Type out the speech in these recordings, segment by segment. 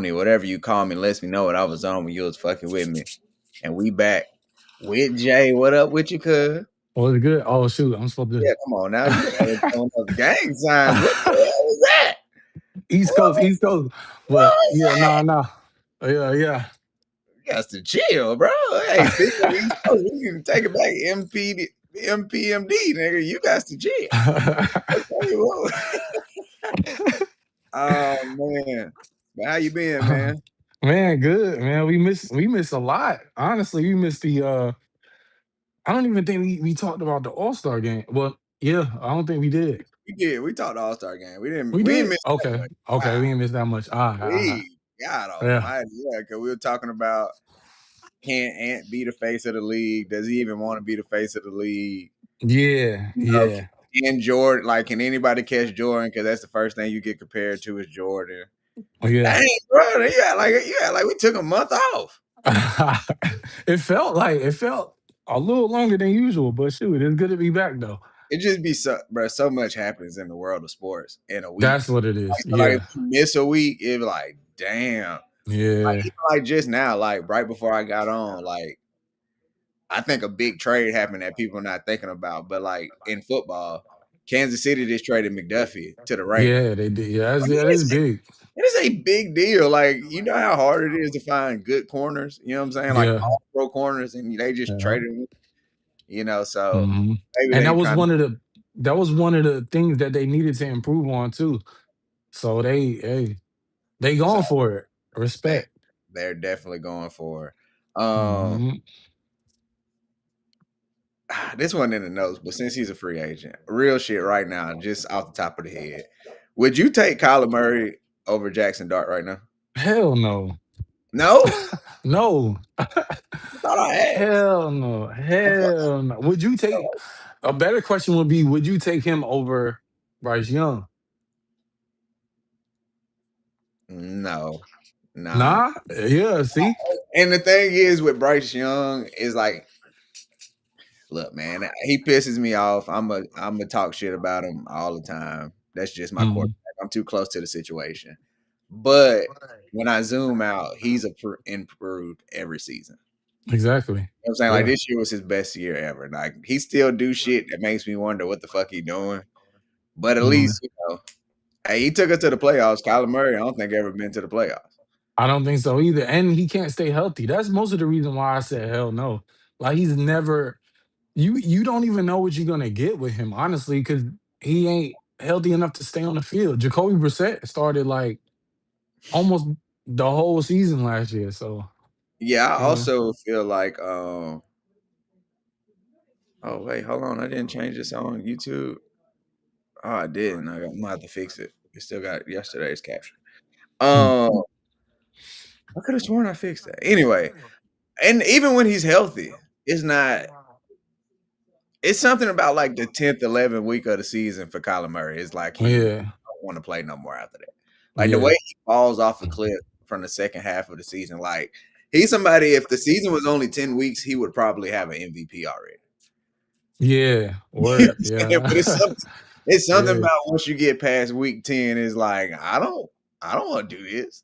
Tony, whatever you call me, lets me know what I was on when you was fucking with me. And we back with Jay. What up with you, cuz? Was it good? Oh shoot, I'm supposed Yeah, to. come on now. You always throwing up gang signs. What the hell is that? East Coast, What, East Coast. what But is yeah, that? nah. Yeah, yeah. You got to chill, bro. Hey, speaking of East Coast, we can take it back. MPMD, nigga. You got to chill. Okay, whoa. Oh man. But how you been, man? Man, good, man. We miss a lot. Honestly, we missed the I don't even think we talked about the All-Star game. Well, yeah, I don't think we did. We did. We talked All-Star game. We didn't We we didn't did? miss that Okay. much. Okay, Wow. we didn't miss that much. All right. We God Yeah. almighty, yeah, because we were talking about can Ant be the face of the league? Does he even want to be the face of the league? Yeah, You know, yeah. can Jordan, like, can anybody catch Jordan? Because that's the first thing you get compared to is Jordan. Oh, yeah. Dang, bro, like we took a month off. It felt a little longer than usual, but shoot, it's good to be back though. It just be so, bro. So much happens in the world of sports in a week. That's what it is. Like if Yeah. you miss a week, it be like, damn. Like Yeah. even like just now, like right before I got on, like I think a big trade happened that people are not thinking about. But like in football, Kansas City just traded McDuffie to the Raiders. Yeah, they did. Yeah, I mean, that is big. it is a big deal. Like, you know how hard it is to find good corners. You know what I'm saying? Like Yeah. all pro corners, and they just Yeah. traded them. So hmm maybe And they trying to. that was one of the things that they needed to improve on too. So they So going for it. they Respect. they're definitely going for it. hmm This one in the notes, but since he's a free agent, real shit right now, just off the top of the head, would you take Kyler Murray over Jackson Dart right now? Hell no. No, No. I thought I asked. Hell no. I feel Hell no. Would you take like, a better question would be would you take him over Bryce Young? no, nah. Nah? Yeah, see? And the thing is with Bryce Young is like, look, man, he pisses me off. I'm a talk shit about him all the time. That's just my quarterback. Mhm. I'm too close to the situation. But when I zoom out, he's improved every season. Exactly. You know what I'm saying? Like Yeah. this year was his best year ever. Like he still do shit that makes me wonder what the fuck he doing. But at Mhm. least, hey, he took us to the playoffs. Kyler Murray, I don't think ever been to the playoffs. I don't think so either. And he can't stay healthy. That's most of the reason why I said hell no. Like he's never you don't even know what you're gonna get with him, honestly, because he ain't healthy enough to stay on the field. Jacoby Brissett started like almost the whole season last year. So Yeah, I yeah. also feel like oh wait, hold on. I didn't change this on YouTube. Oh, I didn't. I'm gonna have to fix it. We still got yesterday's caption. Mm. Um, I could have sworn I fixed that. Anyway, and even when he's healthy, it's not. It's something about like the 10th, 11th week of the season for Kyler Murray. It's like he Yeah. don't want to play no more after that. Like the way Yeah. he falls off a cliff from the second half of the season, like he's somebody. If the season was only 10 weeks, he would probably have an MVP already. Yeah. You know what Word. I'm saying? Yeah. But it's something yeah. about once you get past week 10, is like I don't want to do this.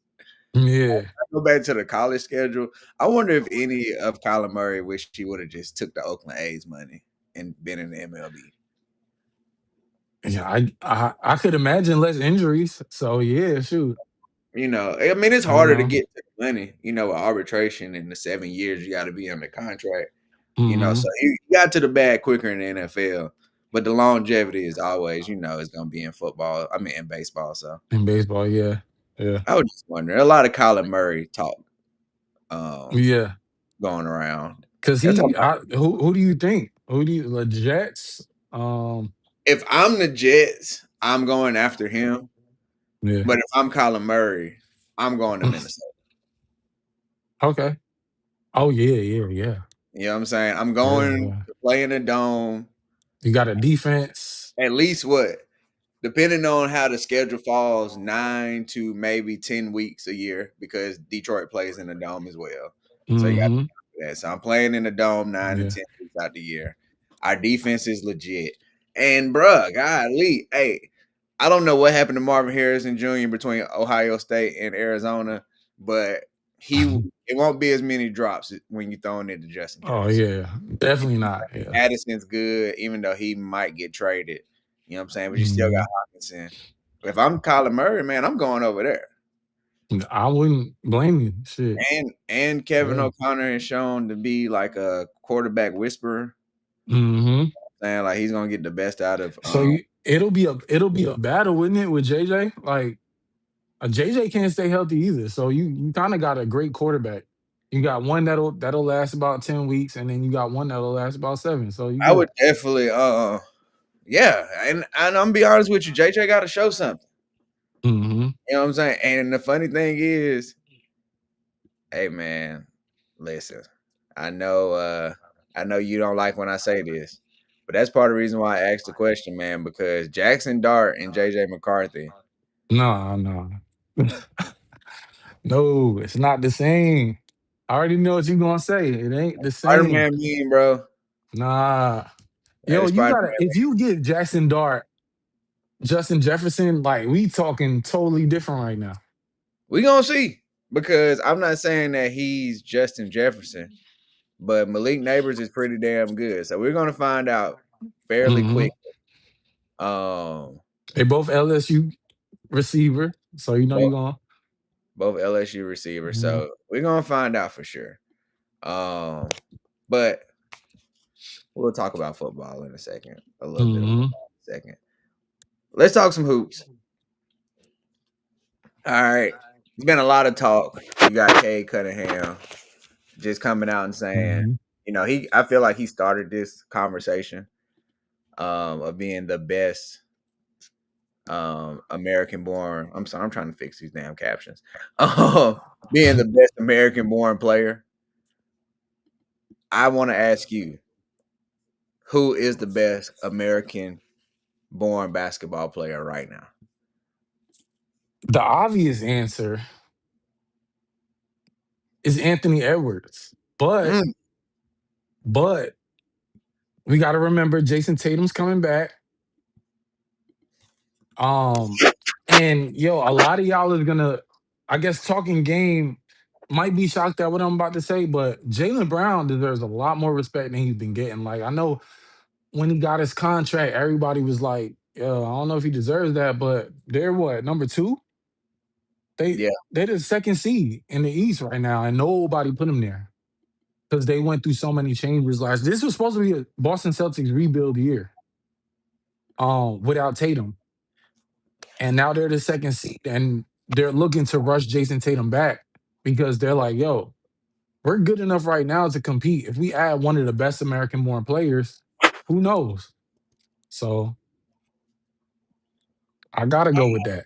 Yeah. Go back to the college schedule. I wonder if any of Kyler Murray wish he would have just took the Oakland A's money and been in the MLB. Yeah. I could imagine less injuries. So yeah, shoot. I mean, it's You harder to know. get to the money, with arbitration in the 7 years you got to be under contract. So hmm he got to the bag quicker in the NFL, but the longevity is always, it's going to be in football. I mean, in baseball. So In baseball, yeah. Yeah. I was just wondering, a lot of Kyler Murray talk um, Yeah. going around. Cause They're talking about, who do you think? Who do you the Jets? if I'm the Jets, I'm going after him. Yeah. But if I'm Kyler Murray, I'm going to Minnesota. Okay. Oh yeah. You know what I'm saying? I'm Yeah, going yeah. to play in the dome. You got a defense. At least what? Depending on how the schedule falls, 9 to maybe 10 weeks a year, because Detroit plays in the dome as well. So you got hmm that. So I'm playing in the dome nine to Yeah. 10 weeks out the year. Our defense is legit. And bruh, golly, hey, I don't know what happened to Marvin Harrison Jr. between Ohio State and Arizona, but it won't be as many drops when you throwing it to Justin Oh Jefferson. yeah, definitely not. Yeah. Addison's good, even though he might get traded. You know what I'm saying? But you still got Mhm. Hawkinson. If I'm Kyler Murray, man, I'm going over there. I wouldn't blame you. Shit. And Kevin Yeah. O'Connor is shown to be like a quarterback whisperer, Hmm. saying like he's gonna get the best out of So it'll be a battle, wouldn't it, with JJ? Like JJ can't stay healthy either. So you kind of got a great quarterback. You got one that'll last about 10 weeks, and then you got one that'll last about 7. So you I would good. definitely yeah, and I'm gonna be honest with you, JJ gotta show something. Hmm. You know what I'm saying? And the funny thing is, hey man, listen, I know I know you don't like when I say this, but that's part of the reason why I asked the question, man, because Jackson Dart and JJ McCarthy, No, no, no. It's not the same. I already know what you're gonna say. It ain't the same. Spider-Man mean, bro. Nah. That Yo, is you gotta Spider-Man. if you get Jackson Dart, Justin Jefferson, like we talking totally different right now. We gonna see. Because I'm not saying that he's Justin Jefferson, but Malik Neighbors is pretty damn good. So we're gonna find out fairly Hmm. quick. Um They both LSU receiver, so you know both, you're gonna. both LSU receivers. Mhm. So we're gonna find out for sure. Um but we'll talk about football in a second. A little bit of Mhm. football in a second. Let's talk some hoops. All right. It's been a lot of talk. You got Cade Cunningham just coming out and saying, Mhm. I feel like he started this conversation of being the best American born. I'm sorry, I'm trying to fix these damn captions. Being the best American born player. I want to ask you, who is the best American born basketball player right now? The obvious answer is Anthony Edwards, Mm, but we got to remember Jason Tatum's coming back. Um, and yo, a lot of y'all is gonna, I guess, talking game might be shocked at what I'm about to say, but Jalen Brown deserves a lot more respect than he's been getting. Like I know when he got his contract, everybody was like, "Yo, I don't know if he deserves that," but they're what number two? yeah, They're the second seed in the East right now, and nobody put them there because they went through so many changes last. This was supposed to be a Boston Celtics rebuild year, without Tatum, and now they're the second seed, and they're looking to rush Jason Tatum back because they're like, "Yo, we're good enough right now to compete. If we add one of the best American-born players, who knows?" So I gotta go with that.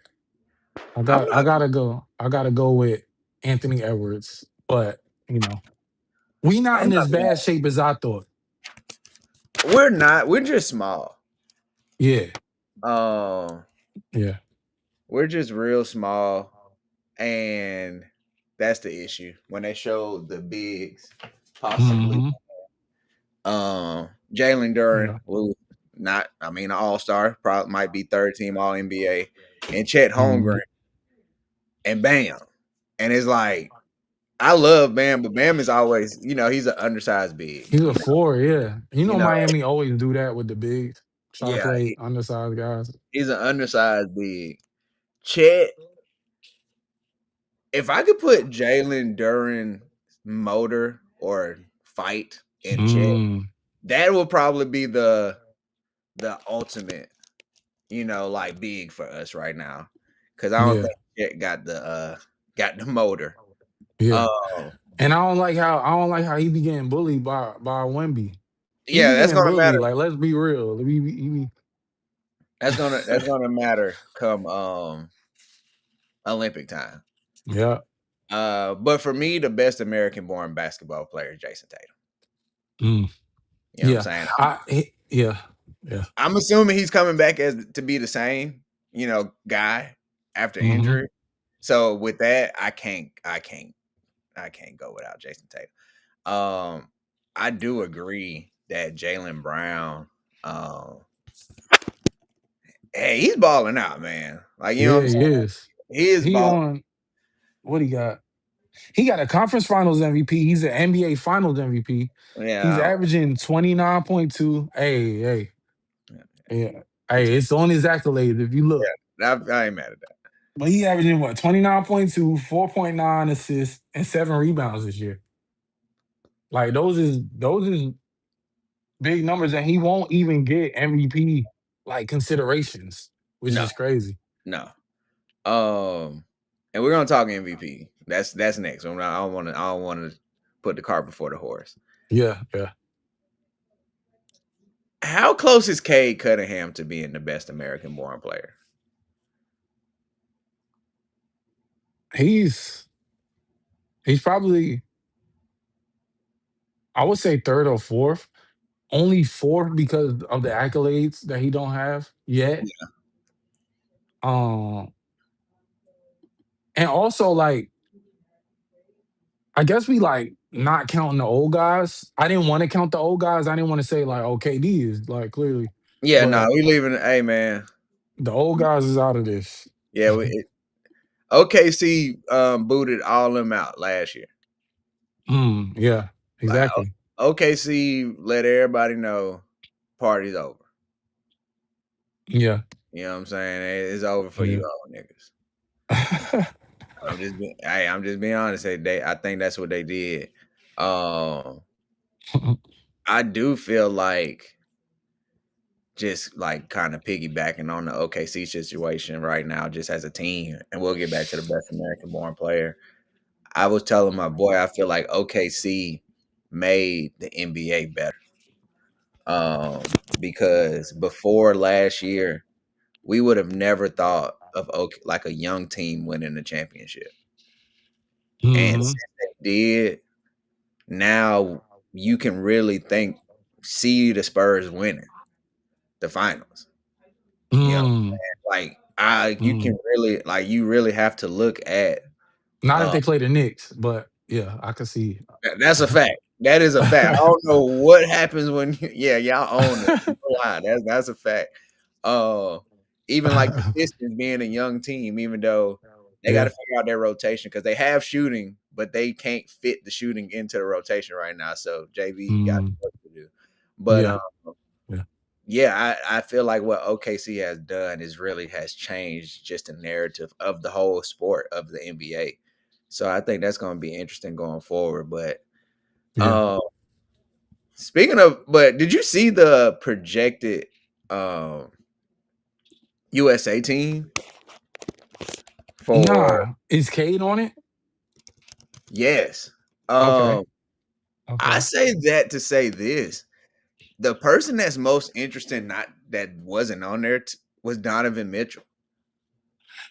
I'm not. I gotta go with Anthony Edwards. But, you know, we not I'm in not as bad mad. shape as I thought. We're not. We're just small. Yeah. Um, Yeah. we're just real small, and that's the issue. When they showed the bigs, possibly Mhm. Jalen Duran, Yeah. who not, I mean, an all star, probably might be third team All NBA, and Chet Holmgren, Mhm. and Bam. And it's like, I love Bam, but Bam is always, he's an undersized big. He's a 4, yeah. You You know know, Miami always do that with the bigs. Try to yeah, play undersized guys. he's an undersized big. Chet, if I could put Jalen Duran motor or fight in Chet, Mm. that would probably be the ultimate, like big for us right now. Cause I don't Yeah. think Chet got the motor. Yeah. Um, And I don't like how he be getting bullied by Wemby. He yeah, be that's getting gonna bullied. matter. Like, let's be real. He That's gonna matter come Olympic time. yeah. But for me, the best American born basketball player is Jason Tatum. Mm. You know what I'm Yeah. saying? Yeah. Yeah. I'm assuming he's coming back as to be the same, guy after Mhm. injury. So with that, I can't go without Jason Tatum. I do agree that Jalen Brown, um, hey, he's balling out, man. Like, you know what Yeah, I'm he saying? is. He is He balling. on what he got? He got a conference finals MVP. He's an NBA finals MVP. He's Yeah, averaging 29.2. Yeah. Hey, it's on his accolades if you look. I ain't mad at that. But he averaging what 29.2, 4.9 assists, and 7 rebounds this year. Like those is big numbers, and he won't even get MVP like considerations, which No, is crazy. no. Um, and we're gonna talk MVP. That's next. I don't want to put the cart before the horse. Yeah, yeah. How close is Cade Cunningham to being the best American born player? He's he's probably, I would say, third or fourth. Only fourth because of the accolades that he don't have yet. Um, and also like I guess we like not counting the old guys. I didn't want to count the old guys. I didn't want to say like, oh, KD is like clearly, Yeah, no, but we leaving. Hey, man. the old guys is out of this. Yeah, OKC booted all them out last year. Yeah, Like exactly. OKC let everybody know party's over. Yeah, You know what I'm saying? It's over for yeah. you all niggas. I'm just being honest. I think that's what they did. Um, I do feel like just like kind of piggybacking on the OKC situation right now, just as a team, and we'll get back to the best American born player. I was telling my boy, I feel like OKC made the NBA better. Um, because before last year, we would have never thought of like a young team winning the championship. And hmm since they did, now you can really see the Spurs winning the finals. You know, mm like you can mm really you really have to look at Not if uh they play the Knicks, but yeah, I can see. that's a fact. That is a fact. I don't know what happens when yeah, y'all own it. No lie. That's a fact. Uh Even like the Pistons being a young team, even though they got to Yeah. figure out their rotation because they have shooting, but they can't fit the shooting into the rotation right now. So JV got Mm, work to do. But yeah. Yeah. yeah, I feel like what OKC has done is really has changed just the narrative of the whole sport of the NBA. So I think that's going to be interesting going forward. But Yeah. um, speaking of, but did you see the projected um, USA team for? Nah, is Cade on it? Yes. Okay. Um, I Okay. say that to say this: the person that's most interesting, not that wasn't on there, was Donovan Mitchell.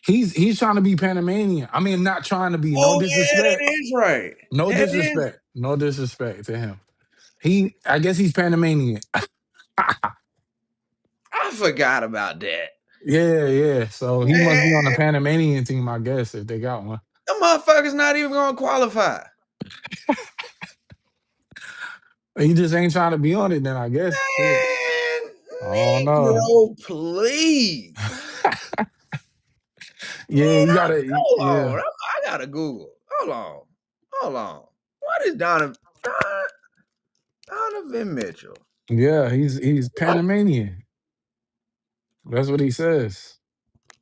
He's trying to be Panamanian. I mean, not trying to be. No Oh yeah, that disrespect. is right. No That is. disrespect. No disrespect to him. I guess he's Panamanian. I forgot about that. Yeah, yeah. So he must be on the Man, Panamanian team, I guess, if they got one. the motherfucker's not even gonna qualify. He just ain't trying to be on it, then I guess. Shit. Man, I don't know. Negro, please. Yeah, Man, you gotta. hold on. Yeah, I gotta Google. Hold on. Hold on. What is Donovan Mitchell? yeah. He's Panamanian. That's what he says.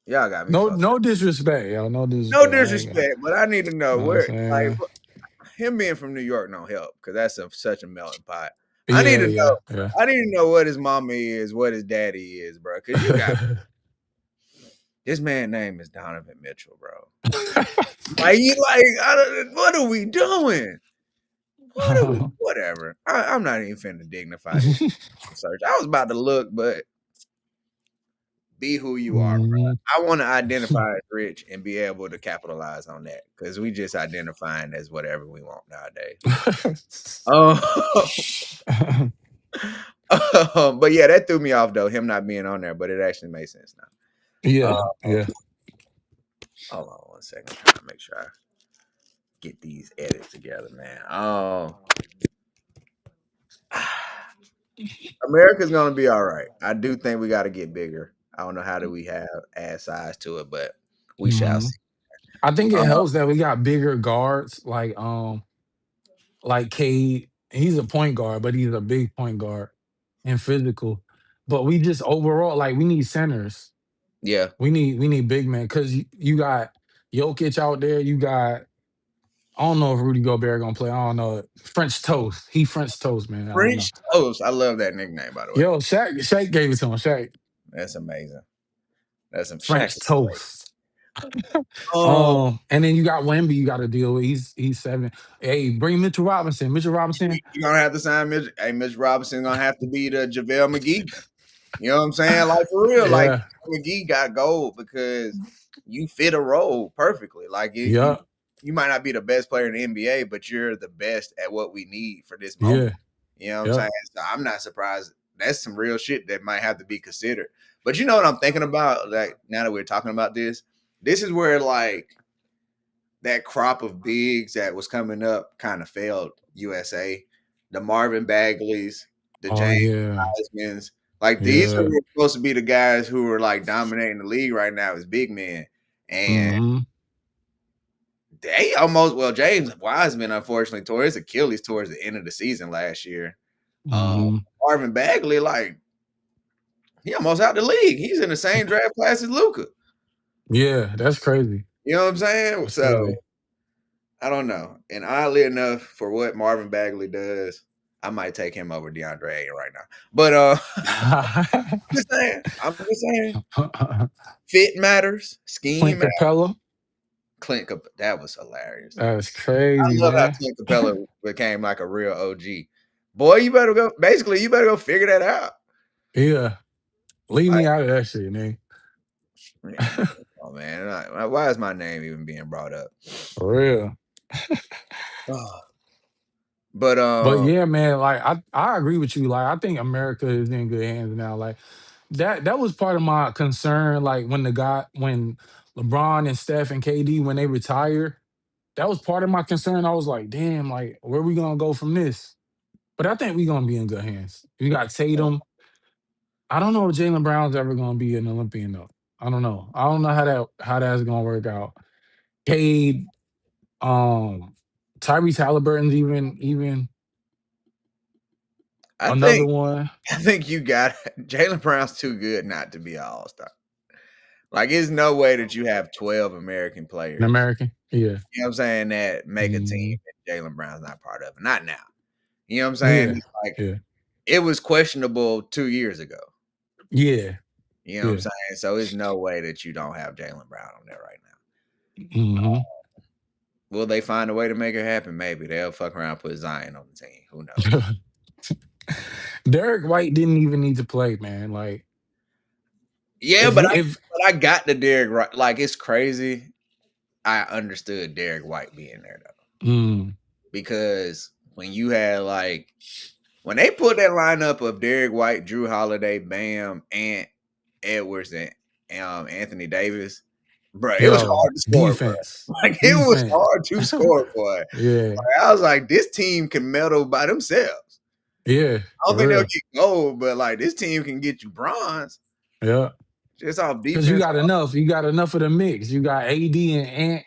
Y'all got me No, fucked up. no disrespect, yo. No No disrespect. I ain't gonna. disrespect, but I need to know You know what I'm where, like, saying? him being from New York don't help because that's such a melting pot. I need Yeah, to yeah, know. yeah. I need to know what his mama is, what his daddy is, bro. Because you got this man name is Donovan Mitchell, bro. Like you like, what are we doing? What are we? Whatever. I'm not even finna dignify this search. I was about to look, but be who you are, Mhm. bro. I want to identify as rich and be able to capitalize on that because we just identifying as whatever we want nowadays. Oh, but yeah, that threw me off though. Him not being on there, but it actually made sense now. Yeah, yeah. Hold on 1 second. I'm trying to make sure I get these edits together, man. America's gonna be all right. I do think we got to get bigger. I don't know how do we have add size to it, but we shall Mhm. see. I think it Uh, helps that we got bigger guards like Cade. He's a point guard, but he's a big point guard and physical. But we just overall like we need centers. yeah. We need big men because you got Jokic out there. You got I don't know if Rudy Gobert gonna play. I don't know. French toast. He French toast, man. I don't know. French toast. I love that nickname, by the way. Yo, Shaq gave it to him. Shaq That's amazing. That's some Shaq French is great. toast. Um, And then you got Wemby. You got to deal with. He's 7. Hey, bring Mitchell Robinson. Mitchell Robinson. you gonna have to sign Mitch. Hey, Mitch Robinson gonna have to be the JaVale McGee. You know what I'm saying? Like for real, like Yeah. McGee got gold because you fit a role perfectly. Like Yeah. you might not be the best player in the NBA, but you're the best at what we need for this moment. Yeah. You know what I'm Yeah. saying? So I'm not surprised. That's some real shit that might have to be considered. But you know what I'm thinking about? Like now that we're talking about this is where like that crop of bigs that was coming up kind of failed USA. The Marvin Bagleys, the Oh James yeah. Wisemans. Like these are Yeah. supposed to be the guys who are like dominating the league right now as big men. And Hmm. they almost James Wiseman unfortunately tore his Achilles towards the end of the season last year. Um, Hmm. Marvin Bagley, like he almost out the league. He's in the same draft class as Luca. Yeah. That's crazy. You know what I'm saying? That's So crazy. I don't know. And oddly enough, for what Marvin Bagley does, I might take him over DeAndre Ayton right now. But just saying. I'm just saying. Fit matters, Clint scheme matters. Capella. That was hilarious. That's I crazy, love how man. Clint Capella became like a real OG. Boy, you better go. Basically, you better go figure that out. Yeah. Leave Like, me out of that shit, man. yeah, oh man, why is my name even being brought up? For real. Oh, but But yeah, man, like I agree with you. Like I think America is in good hands now. Like that was part of my concern. Like when LeBron and Steph and KD when they retire, that was part of my concern. I was like, damn, like where we gonna go from this? But I think we gonna be in good hands. You got Tatum. I don't know if Jalen Brown's ever gonna be an Olympian though. I don't know. I don't know how that's gonna work out. Cade, um, Tyrese Halliburton's even I another think one. I think you got Jalen Brown's too good not to be an all star. Like, there's no way that you have 12 American An players, American. Yeah. you know what I'm saying, that make a team Mhm. that Jalen Brown's not part of. Not now. You know what I'm saying? Yeah. It's like Yeah. it was questionable 2 years ago. Yeah. You know what I'm Yeah. saying? So there's no way that you don't have Jalen Brown on there right now. Mhm. Will they find a way to make it happen? Maybe. They'll fuck around and put Zion on the team. Who knows? Derek White didn't even need to play, man. Like Yeah, if but he I if but I got the Derrick White. Like, it's crazy. I understood Derrick White being there though. mm, Because when you had like when they put that lineup of Derrick White, Drew Holiday, Bam, Ant Edwards, and Anthony Davis, bro, it was yo, hard to score, bro. defense. Like it was Defense. hard to score, boy. Yeah. Like, I was like, this team can medal by themselves. Yeah. I don't For think they'll real. get gold, but like this team can get you bronze Yeah. just off Because you defense. got enough. You got enough of the mix. You got AD and Ant,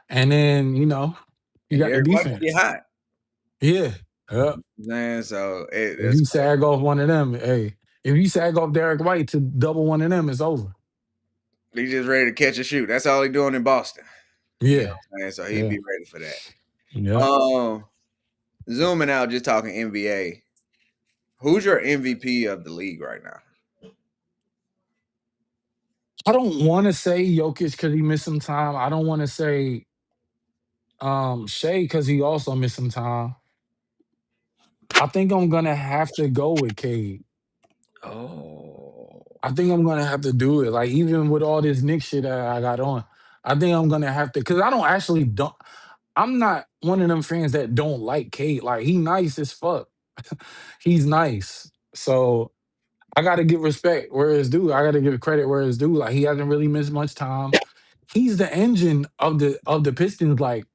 and then you And got the Derrick White can get defense. hot. Yeah. Yeah. Man, so If that's you crazy. sag off one of them, hey, if you sag off Derek White to double one of them, it's over. He just ready to catch and shoot. That's all he doing in Boston. You know Yeah. what I'm saying? So he'd Yeah. be ready for that. Yeah. Um, zooming out, just talking NBA. Who's your MVP of the league right now? I don't want to say Jokic because he missed some time. I don't want to say Shea because he also missed some time. I think I'm gonna have to go with Cade. Oh, I think I'm gonna have to do it. Like even with all this Nick shit that I got on, I think I'm gonna have to because I don't actually don't. I'm not one of them fans that don't like Cade. Like he nice as fuck. He's nice. So I gotta give respect where it's due. I gotta give credit where it's due. Like he hasn't really missed much time. He's the engine of the Pistons. Like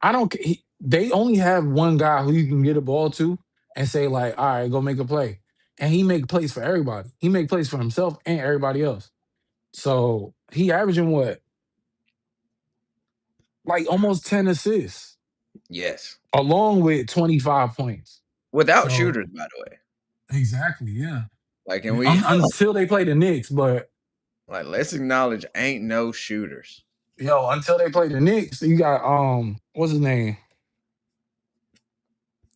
I don't. They only have one guy who you can get a ball to and say like, all right, go make a play, and he make plays for everybody. He make plays for himself and everybody else. So he averaging what? like almost 10 assists, Yes. along with 25 points. Without So shooters, by the way. exactly, yeah. Like, and we Until they play the Knicks, but like let's acknowledge ain't no shooters. yo, until they play the Knicks, you got what's his name?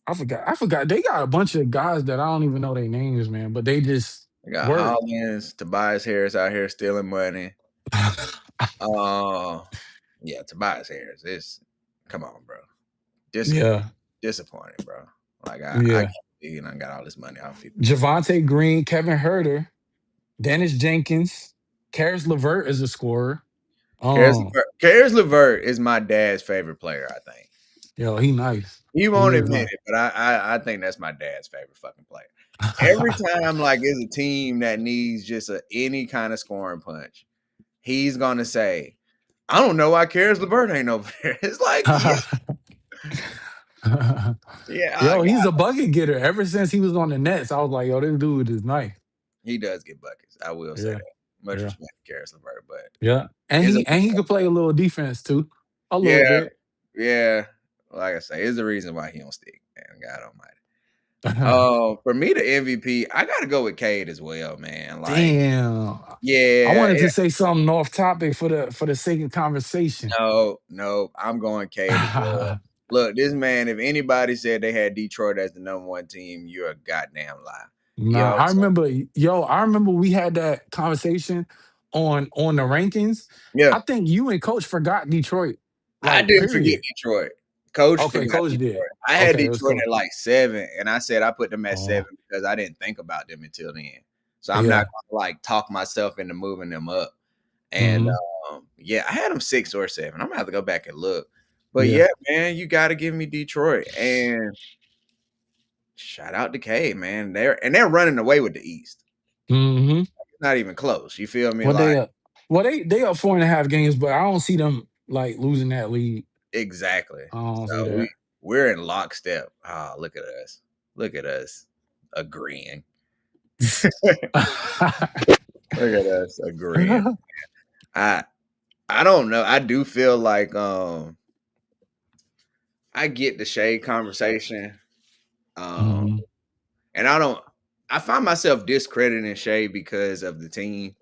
I forgot. I forgot. They got a bunch of guys that I don't even know their names, man. But they just We got work. Hollins, Tobias Harris out here stealing money. Uh yeah, Tobias Harris. It's come on, bro. Dis- Yeah, disappointing, bro. Like I yeah. can't believe I got all this money off people. Javante Green, Kevin Herter, Dennis Jenkins, Karis LeVert is a scorer. Um, Karis LeVert is my dad's favorite player, I think. yo, he nice. He He won't is admit nice. it, but I think that's my dad's favorite fucking player. Every time like it's a team that needs just any kind of scoring punch, he's gonna say, I don't know why Karis LeVert ain't over there. It's like, yeah, yeah, I Yo, got he's a bucket getter. Ever since he was on the Nets, I was like, yo, this dude is nice. he does get buckets. I will say Yeah, that. Much yeah, respect to Karis LeVert, but yeah. And is a he could play a little defense too, a little yeah, bit. yeah. Like I say, is the reason why he don't stick, man. God almighty. For me, the MVP, I gotta go with Cade as well, man. Like, Damn. I yeah, wanted to say something off topic for the sake of conversation. no, no, I'm going Cade as well. Look, this man, if anybody said they had Detroit as the number one team, you're a goddamn lie. You know Nah, what I'm saying? I remember we had that conversation on the rankings. Yeah, I think you and coach forgot Detroit. I Like, didn't forget period. Detroit. Coach Okay, forgot coach did. Detroit. I had Okay, it was Detroit coach. at like 7, and I said I put them at Oh, 7 because I didn't think about them until then. So I'm not yeah. gonna like talk myself into moving them up. And Hmm. yeah, I had them 6 or 7. I'm gonna have to go back and look. But Yeah. yeah, man, you gotta give me Detroit. And shout out to K, man. They're running away with the East. Hmm. It's not even close. You feel me? Well, Like they up 4.5 games, but I don't see them like losing that lead. exactly. I don't see So that. we're in lockstep. Ah, look at us. Look at us agreeing. Look at us agreeing. I I don't know. I do feel like I get the shade conversation. Um Mhm. and I find myself discrediting Shea because of the team.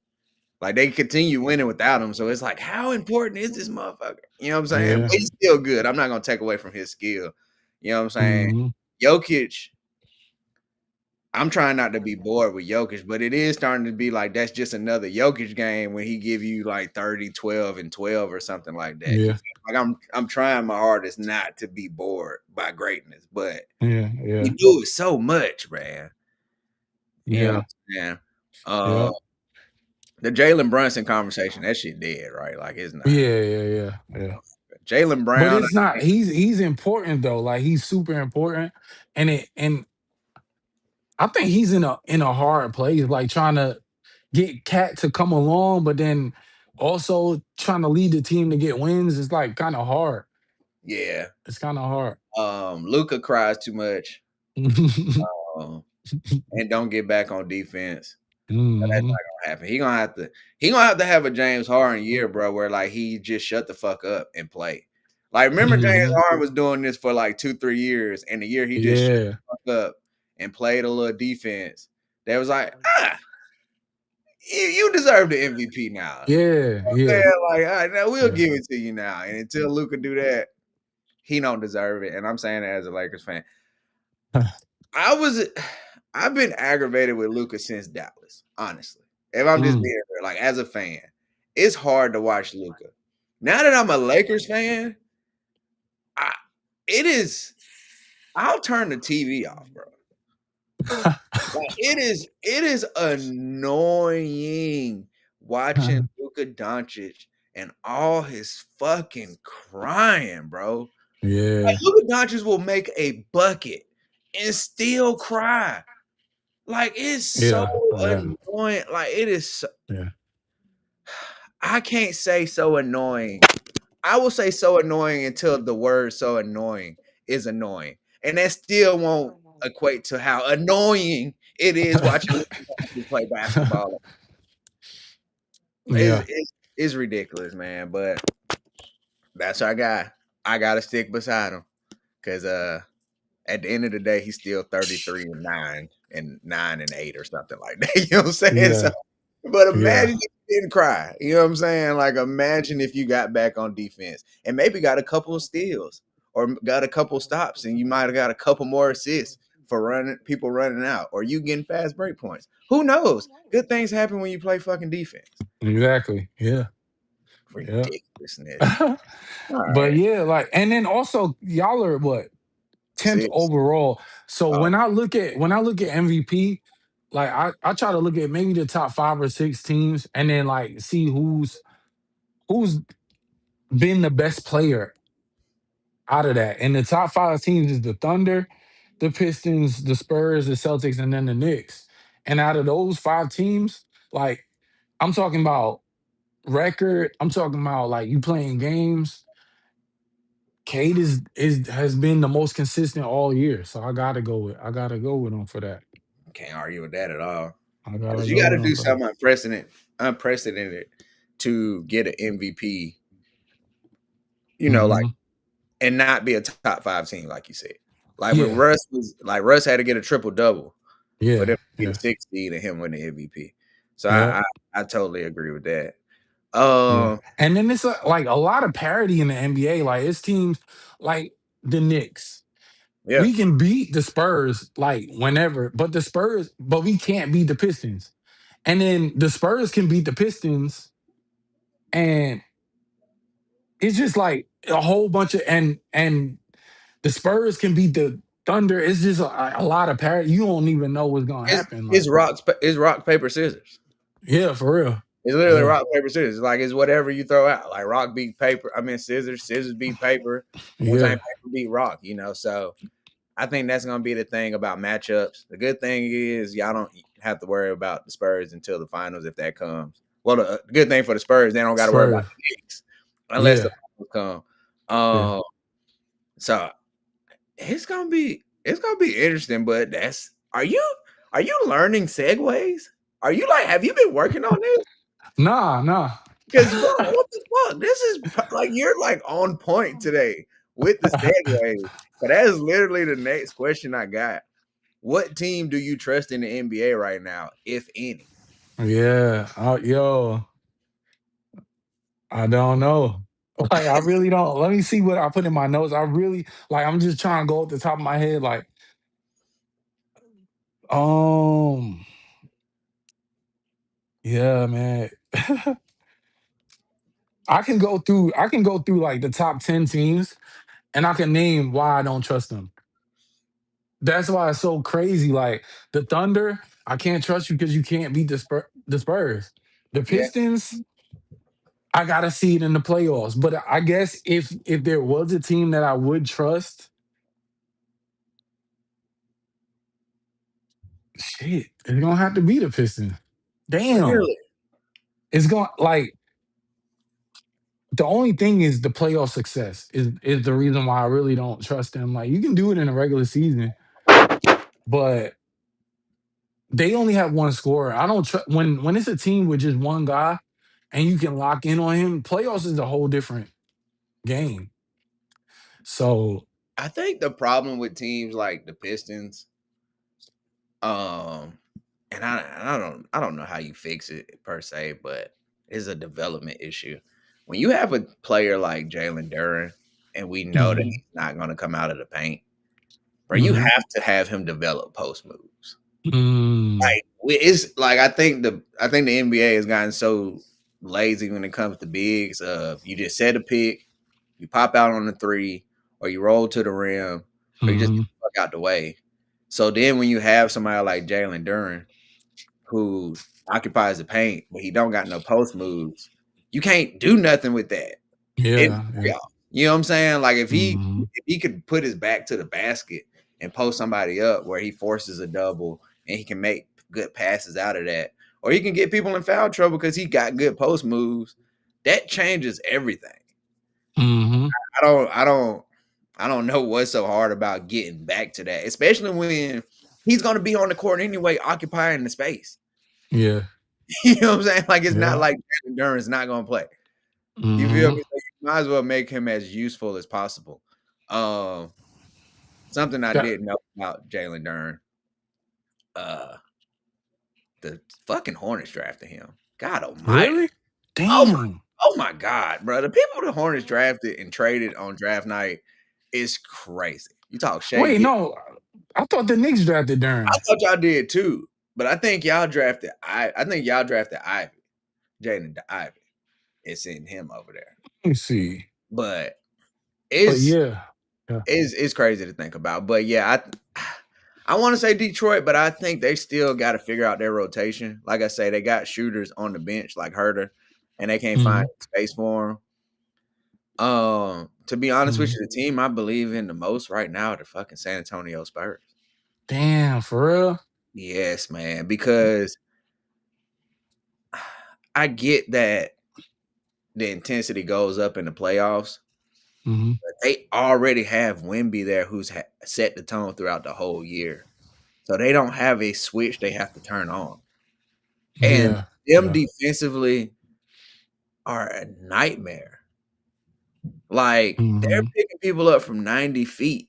Like they continue winning without him. So it's like, how important is this motherfucker? You know what I'm saying? But Yeah. he's still good. I'm not gonna take away from his skill. You know what I'm saying? Mhm. Jokic, I'm trying not to be bored with Jokic, but it is starting to be like that's just another Jokic game when he give you like 30, 12, and 12 or something like that. You Yeah. feel like I'm trying my hardest not to be bored by greatness, but Yeah. he Yeah. do it so much, man. You know what Yeah. I'm saying? Uh Yeah. the Jalen Brunson conversation, that shit dead, right? Like it's not. Yeah. Yeah. Yeah. Yeah. Jalen But Brown, it's not. He's important though. Like he's super important, and I think he's in a hard place, like trying to get Cat to come along, but then also trying to lead the team to get wins is like kind of hard. yeah. It's kind of hard. Luca cries too much, um, and don't get back on defense. But that's Hmm. not gonna happen. He gonna have to have a James Harden year, bro, where like he just shut the fuck up and play. Like remember James Hmm. Harden was doing this for like 2-3 years, and the year he just shut Yeah. the fuck up and played a little defense. That was like, you deserve the MVP now. Yeah. You know what I'm Yeah. saying? Like, all right, now we'll Yeah. give it to you now. And until Luca do that, he don't deserve it. And I'm saying that as a Lakers fan. I was I've been aggravated with Luca since Dallas, honestly. If I'm just Mm. being real, like as a fan, it's hard to watch Luca. Now that I'm a Lakers fan, I it is I'll turn the TV off, bro. Like it is annoying watching Luka Doncic and all his fucking crying, bro. Like Yeah. Luka Doncic will make a bucket and still cry. Like it's so Yeah. Yeah. annoying. Like it is so, Yeah. I can't say so annoying. I will say so annoying until the word so annoying is annoying. And that still won't equate to how annoying it is watching Luka Doncic play basketball. Yeah. It's ridiculous, man. But That's our guy. I gotta stick beside him because at the end of the day, he's still 33-9 and 9-8 or something like that. You know what I'm saying? So, Yeah, but yeah, imagine if you didn't cry. You know what I'm saying? Like, imagine if you got back on defense and maybe got a couple of steals or got a couple stops, and you might have got a couple more assists for running people running out, or you getting fast break points. Who knows? Good things happen when you play fucking defense. exactly. Yeah, yeah. Ridiculousness. All But right, yeah, like, and then also y'all are what 10th six. overall. So Oh, when I look at MVP, like I try to look at maybe the top 5 or 6 teams, and then like see who's been the best player out of that. And the top 5 teams is the Thunder, the Pistons, the Spurs, the Celtics, and then the Knicks. And out of those 5 teams, like I'm talking about record, I'm talking about like you playing games. Cade is has been the most consistent all year, so I gotta go with him for that. can't argue with that at all. I gotta Because you go got to with him do for that. something unprecedented to get an MVP. Like Hmm. and not be a top five team, like you said. Like when Yeah, Russ had to get a triple double for yeah, them to be the yeah, sixth seed and him win the MVP. So yeah, I totally agree with that. yeah. Um, And then it's like a lot of parity in the NBA. Like it's teams like the Knicks. yeah, We can beat the Spurs like whenever, but we can't beat the Pistons. And then the Spurs can beat the Pistons, and it's just like a whole bunch of and the Spurs can beat the Thunder. It's just a lot of parity. You don't even know what's gonna it's happen. it's Like, rock paper scissors. yeah, for real. It's literally Yeah, rock paper scissors. Like it's whatever you throw out. Like rock beat paper. I mean scissors. Scissors beat paper. Same yeah. paper beat rock. So I think that's going to be the thing about matchups. The good thing is y'all don't have to worry about the Spurs until the finals if that comes. Well, the good thing for the Spurs, they don't got to worry about Spurs. the Knicks unless the Yeah, finals come. yeah. So it's gonna be interesting. But are you learning segues? Are you like have you been working on this? Nah, nah. Because bro, what the fuck? This is like you're like on point today with the segues. But that is literally the next question I got. What team do you trust in the NBA right now, if any? Yeah. Yo, I don't know. Like, I really don't. Let me see what I put in my notes. I really like. I'm just trying to go at the top of my head. Like, um, yeah, man. I can go through like the top 10 teams, and I can name why I don't trust them. That's why it's so crazy. Like the Thunder, I can't trust you because you can't beat the Spurs. The Yeah, Pistons, I gotta see it in the playoffs. But I guess if there was a team that I would trust, shit, it's gonna have to be the Pistons. Damn, really. it's going like the only thing is the playoff success is the reason why I really don't trust them. Like you can do it in a regular season, but they only have one scorer. I don't trust when it's a team with just one guy and you can lock in on him. Playoffs is a whole different game. So, I think the problem with teams like the Pistons, um, and I don't know how you fix it per se, but it's a development issue. When you have a player like Jalen Duren, and we know that mhm, he's not going to come out of the paint, bro, you mhm, have to have him develop post moves. mm, It's like I think the NBA has gotten so lazy when it comes to bigs. You just set a pick, you pop out on the three, or you roll to the rim, or you just get mhm, the fuck out the way. So then when you have somebody like Jalen Duren who occupies the paint, but he don't got no post moves, you can't do nothing with that. In yeah, the yeah, playoffs. You know what I'm saying? Like if he mhm, if he could put his back to the basket and post somebody up where he forces a double and he can make good passes out of that, or he can get people in foul trouble because he got good post moves, that changes everything. mhm, I don't know what's so hard about getting back to that, especially when he's gonna be on the court anyway, occupying the space. yeah, You know what I'm saying? Like it's not yeah, like Jalen Duren's not gonna play. You feel mhm, me? might as well make him as useful as possible. Um, something I That didn't know about Jalen Dern. Uh, the fucking Hornets drafted him. God Almighty! really? Oh my, Damn. oh my God, bro! The people the Hornets drafted and traded on draft night is crazy. You talk Shea Wait, Gil. no. I thought the Knicks drafted I Durn. thought y'all did too, but I think y'all drafted. I think y'all drafted Ivy, Jaden Ivy, and sitting him over there. Let me see. But But it's yeah. Yeah. it's crazy to think about. But yeah, I want to say Detroit, but I think they still got to figure out their rotation. Like I say, they got shooters on the bench like Herter, and they can't find Mhm. space for them. To be honest with Mhm. you, the team I believe in the most right now are the fucking San Antonio Spurs. Damn, for real? Yes, man, because I get that the intensity goes up in the playoffs, Mhm. but they already have Wemby there who's set the tone throughout the whole year. So they don't have a switch they have to turn on. And Yeah. them Yeah. defensively are a nightmare. Like they're Mhm. picking people up from 90 feet.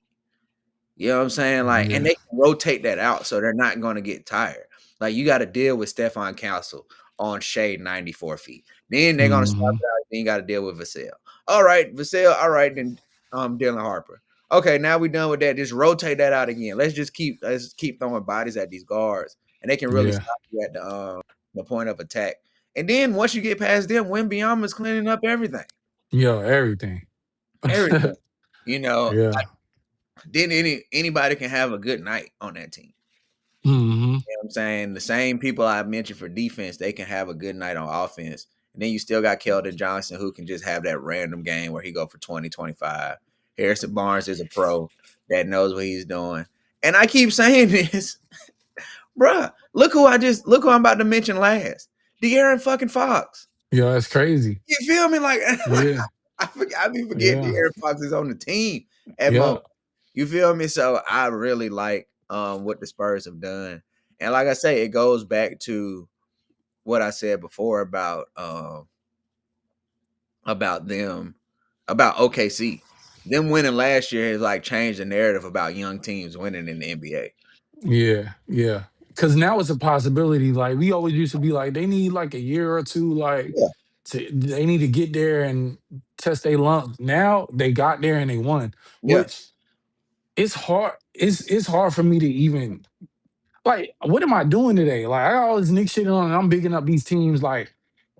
You know what I'm saying? Like, and Yeah. they can rotate that out so they're not going to get tired. Like, you got to deal with Stephon Castle on shade 94 feet. Then they're going to swap Mhm. it out. Then you got to deal with Vassell. All right, Vassell. All right, then Dylan Harper. Okay, now we're done with that. Just rotate that out again. Let's keep throwing bodies at these guards, and they can really Yeah. stop you at the point of attack. And then once you get past them, Wimbyama's cleaning up everything, Yo, everything. everything. You know, Yeah. then anybody can have a good night on that team. Mhm. You know what I'm saying? The same people I mentioned for defense, they can have a good night on offense. And then you still got Keldon Johnson who can just have that random game where he go for 20, 25. Harrison Barnes is a pro that knows what he's doing. And I keep saying this, bruh, look who I'm about to mention last. De'Aaron fucking Fox. Yo, that's crazy. You feel me? Like, Yeah. I be forgetting Yeah. De'Aaron Fox is on the team at Yeah. most. You feel me? So I really like what the Spurs have done. And like I say, it goes back to what I said before about them about OKC. Them winning last year has like changed the narrative about young teams winning in the NBA. Yeah. Yeah. Cause now it's a possibility. Like we always used to be like, they need like a year or two, like Yeah. they need to get there and test their lungs. Now they got there and they won, Yeah. which it's hard. It's hard for me to even like, what am I doing today? Like I got all this Nick shit on and I'm bigging up these teams like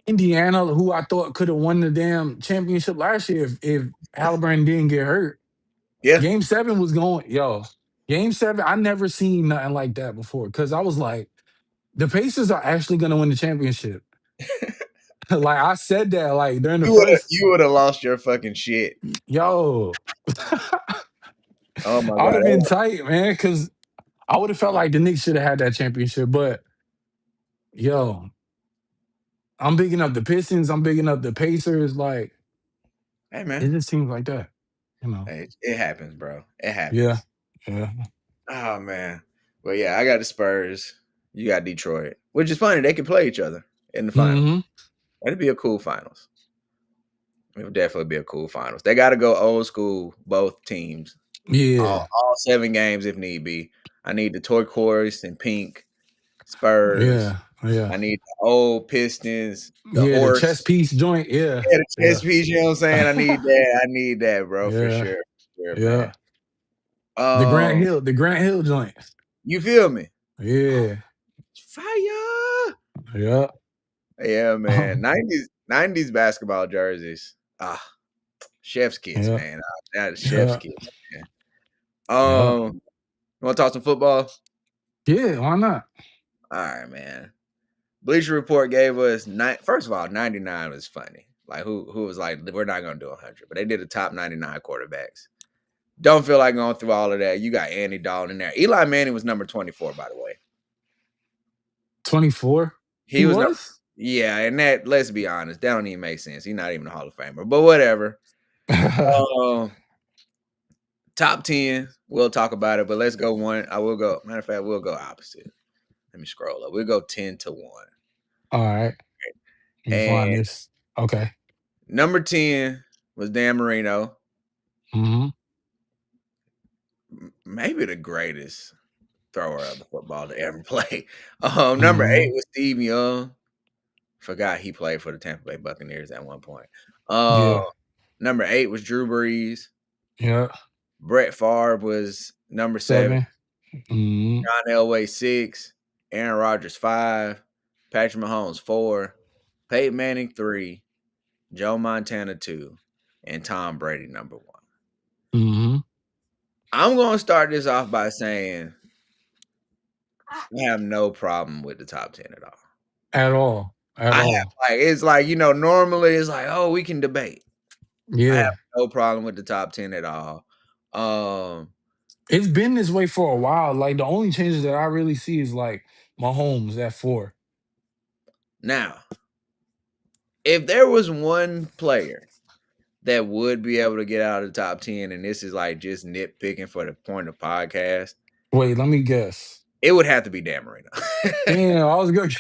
Indiana, who I thought could have won the damn championship last year if Halliburton didn't get hurt. Yeah. Game 7 was going, yo. Game 7, I never seen nothing like that before. Cause I was like, the Pacers are actually gonna win the championship. Like I said that like during the first, You would have lost your fucking shit. yo, Oh my I would god. have been tight, man. Cause I would have felt like the Knicks should have had that championship. But yo, I'm bigging up the Pistons, I'm bigging up the Pacers. Like, Hey man. it just seems like that, you know. Hey, it happens, bro. It Yeah. happens. Yeah. Oh man. But yeah, I got the Spurs. You got Detroit. Which is funny. They can play each other in the finals. Hmm. That'd be a cool finals. It would definitely be a cool finals. They got to go old school, both teams, Yeah. all 7 games if need be. I need the turquoise and pink Spurs. Yeah. Yeah. I need the old Pistons, the Yeah. The chess horse, piece joint. Yeah. yeah, the chess Yeah. piece. You know what I'm saying? I need that. I need that, bro, for Yeah. sure, for sure, man. Yeah. Um, The Grant Hill joint. you feel me? Yeah. Fire. Yeah. Yeah, man. 90s basketball jerseys. Ah, chef's kiss, Yeah. man. That is chef's Yeah. kiss, man. Yeah. You want to talk some football? Yeah. Why not? All right, man. Bleacher Report gave us first of all, 99 was funny. Like who was like, we're not gonna do 100, but they did the top 99 quarterbacks. Don't feel like going through all of that. You got Andy Dalton in there. Eli Manning was number 24, by the way. 24. He He was number, was? yeah, and that, let's be honest, that don't even make sense. He's not even a Hall of Famer, but whatever. Um, top 10, we'll talk about it, but let's go one. I will go, matter of fact, we'll go opposite. Let me scroll up. We'll go 10 to 1. All right. Let me And find this. Okay. number 10. was Dan Marino, Mhm. maybe the greatest thrower of the football to ever play. Number 8 Mhm. was Steve Young. Forgot he played for the Tampa Bay Buccaneers at one point. Uh, Yeah. Number 8 was Drew Brees. Yeah. Brett Favre was number 7. 7. Mhm. John Elway 6. Aaron Rodgers 5. Patrick Mahomes 4. Peyton Manning 3. Joe Montana 2. And Tom Brady number 1. Mhm. I'm going to start this off by saying I have no problem with the top 10 at all. At all. At I have all. it's like, normally it's like, oh, we can debate. I have Yeah. no problem with the top 10 at all. Um, It's been this way for a while. Like the only changes that I really see is like Mahomes at 4. Now, if there was one player that would be able to get out of the top 10, and this is like just nitpicking for the point of podcast, Wait, let me guess. it would have to be Dan Marino. Damn, I was good.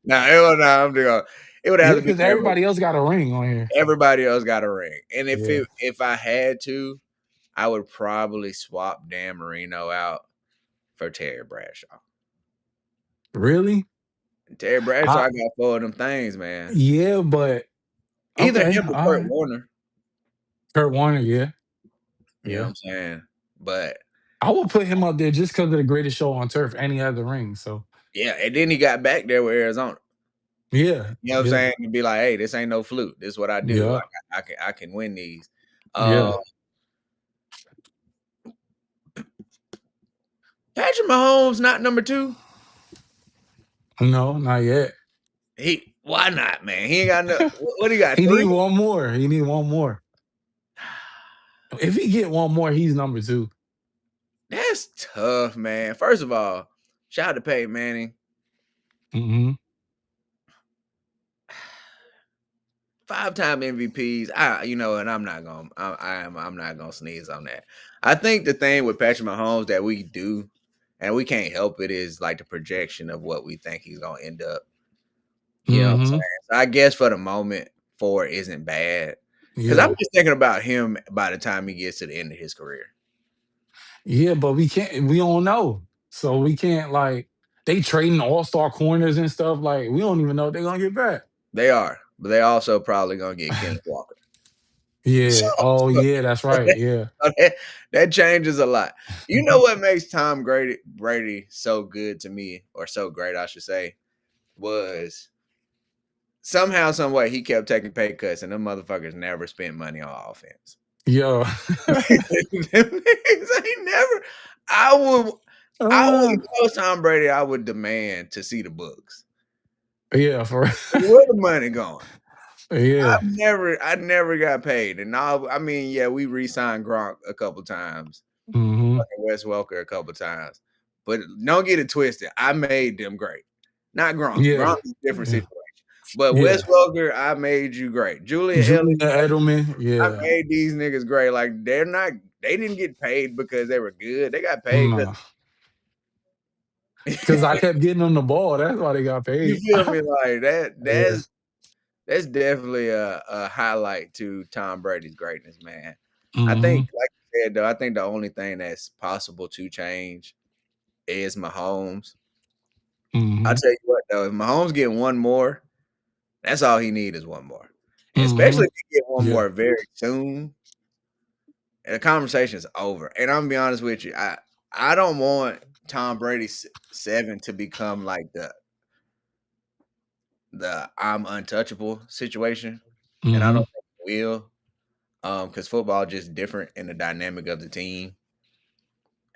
Now, it would have Yeah, to be because Dan Marino. everybody else got a ring on here. Everybody else got a ring. And Yeah. if I had to, I would probably swap Dan Marino out for Terry Bradshaw. Really? Terry I Bradshaw got 4 of them things, man. Yeah, but Either okay, him or all Kurt right. Warner. Kurt Warner, yeah. You know what Yeah. I'm saying? But I would put him up there just because of the greatest show on turf, and he has the ring. So yeah, and then he got back there with Arizona. yeah, You know what I'm yeah, saying? To be like, hey, this ain't no fluke. This is what I do. yeah, I can win these. Uh, yeah. Patrick Mahomes not number 2. No, not yet. He why not, man? He ain't got no what he got, He need 3? one more. He need one more. If he get one more, he's number 2. That's tough, man. First of all, shout out to Peyton Manning. Mhm. 5-time MVPs. And I'm not gonna sneeze on that. I think the thing with Patrick Mahomes that we do, and we can't help it, is like the projection of what we think he's gonna end up. You know what I'm saying? Mhm. So I guess for the moment, 4 isn't bad. Because I'm Yeah. just thinking about him by the time he gets to the end of his career. Yeah, but we can't. We don't know, so we can't like. They trading all-star corners and stuff. Like we don't even know if they're gonna get back. They are, but they also probably gonna get Kenneth Walker. So, Yeah. Oh so yeah, that's right. Yeah. that changes a lot. You know what makes Tom Brady so good to me, or so great, I should say, was somehow, some way he kept taking pay cuts, and them motherfuckers never spent money on offense. Yo. Them niggas ain't never. I would, if uh, I was Tom Brady, I would demand to see the books. yeah. For Where the money going? yeah. I never got paid, and I mean, yeah, we re-signed Gronk a couple times, Mhm. fucking Wes Welker a couple times, but don't get it twisted. I made them great, not Gronk. Yeah. Gronk is a different Yeah. situation, but Wes Yeah. Welker, I made you great. Julian Julian Edelman, Edelman. I Yeah. made these niggas great. Like they didn't get paid because they were good. They got paid because Nah. Because I kept getting them the ball. That's why they got you paid. feel me, like that. Yeah. That's definitely a highlight to Tom Brady's greatness, man. I think, Mhm. like you said, though, I think the only thing that's possible to change is Mahomes. I'll Mhm. tell you what, though, if Mahomes get one more, that's all he need is one more. And especially Mhm. if he get one Yeah. more very soon, and the conversation's over. And I'm gonna be honest with you, I don't want Tom Brady 7 to become like the I'm untouchable situation, and I Mhm. don't think it will. Because football just different in the dynamic of the team.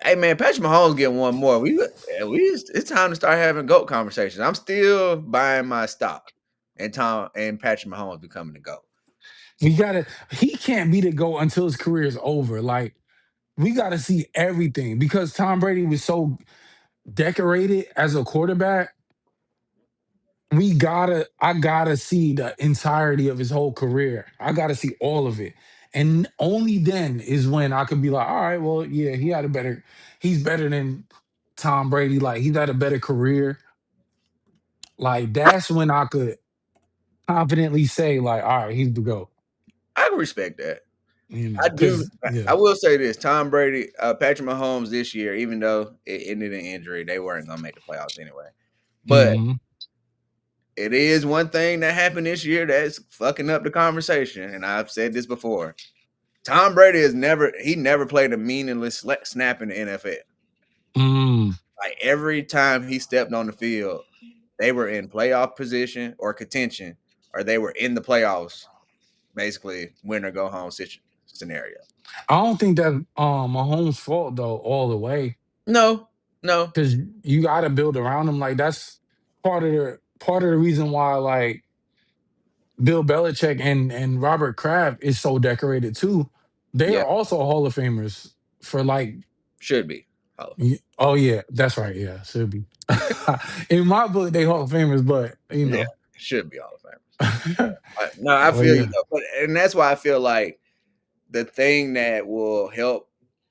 Hey man, Patrick Mahomes getting one more. It's time to start having GOAT conversations. I'm still buying my stock and Tom and Patrick Mahomes becoming the GOAT. We gotta. He can't be the GOAT until his career is over. Like we gotta see everything because Tom Brady was so decorated as a quarterback. I gotta see the entirety of his whole career. I gotta see all of it. And only then is when I could be like, all right, well, yeah, he's better than Tom Brady. Like he's had a better career. Like that's when I could confidently say, like, all right, he's the GOAT. I can respect that. You I know, do. because I yeah. will say this: Tom Brady, Patrick Mahomes this year, even though it ended in injury, they weren't going to make the playoffs anyway. But Hmm. it is one thing that happened this year that's fucking up the conversation, and I've said this before. Tom Brady never played a meaningless snap in the NFL. Mm, Like every time he stepped on the field, they were in playoff position or contention, or they were in the playoffs. Basically, win or go home scenario. I don't think that Mahomes' fault though all the way No, no, because you got to build around him. Like that's part of the reason why like Bill Belichick and Robert Kraft is so decorated too. They yeah, are also Hall of Famers for like. should be Hall of Oh yeah, that's right. Yeah, should be. In my book, they Hall of Famers, but Fame. Yeah, should be Hall of Fame. No, I oh feel you yeah, though, but and that's why I feel like the thing that will help